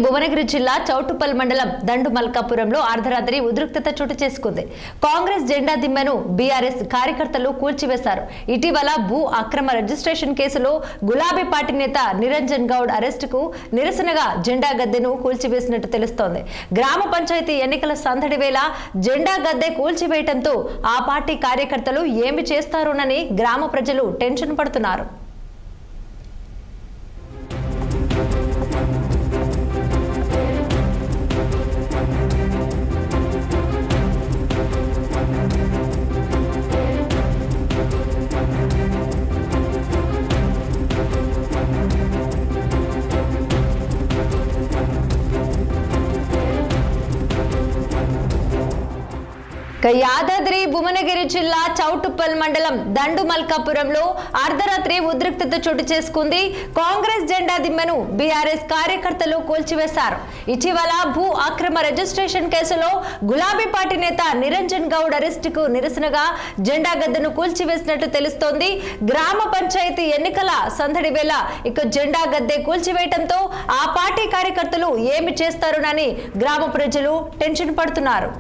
భువనగిరి జిల్లా చౌటుప్పల్ మండలం దండుమల్కాపురంలో అర్ధరాత్రి ఉద్రిక్తత చోటు చేసుకుంది. కాంగ్రెస్ జెండా దిమ్మెను బీఆర్ఎస్ కార్యకర్తలు కూల్చివేశారు. ఇటీవల భూ అక్రమ రిజిస్ట్రేషన్ కేసులో గులాబీ పార్టీ నేత నిరంజన్ గౌడ్ అరెస్టుకు నిరసనగా జెండా గద్దెను కూల్చివేసినట్టు తెలుస్తోంది. గ్రామ పంచాయతీ ఎన్నికల సందడి వేళ జెండా గద్దె కూల్చివేయడంతో ఆ పార్టీ కార్యకర్తలు ఏమి చేస్తారోనని గ్రామ ప్రజలు టెన్షన్ పడుతున్నారు. యాదాద్రి భువనగిరి జిల్లా చౌటుప్పల్ మండలం దండుమల్కాపురంలో అర్ధరాత్రి ఉద్రిక్తత చోటు చేసుకుంది. కాంగ్రెస్ జెండా దిమ్మెను బీఆర్ఎస్ కార్యకర్తలు కూల్చివేశారు. ఇటీవల భూ అక్రమ రిజిస్ట్రేషన్ కేసులో గులాబీ పార్టీ నేత నిరంజన్ గౌడ్ అరెస్టుకు నిరసనగా జెండా గద్దెను కూల్చివేసినట్టు తెలుస్తోంది. గ్రామ పంచాయతీ ఎన్నికల సందడి వేళ జెండా గద్దె కూల్చివేయడంతో ఆ పార్టీ కార్యకర్తలు ఏమి చేస్తారోనని గ్రామ ప్రజలు టెన్షన్ పడుతున్నారు.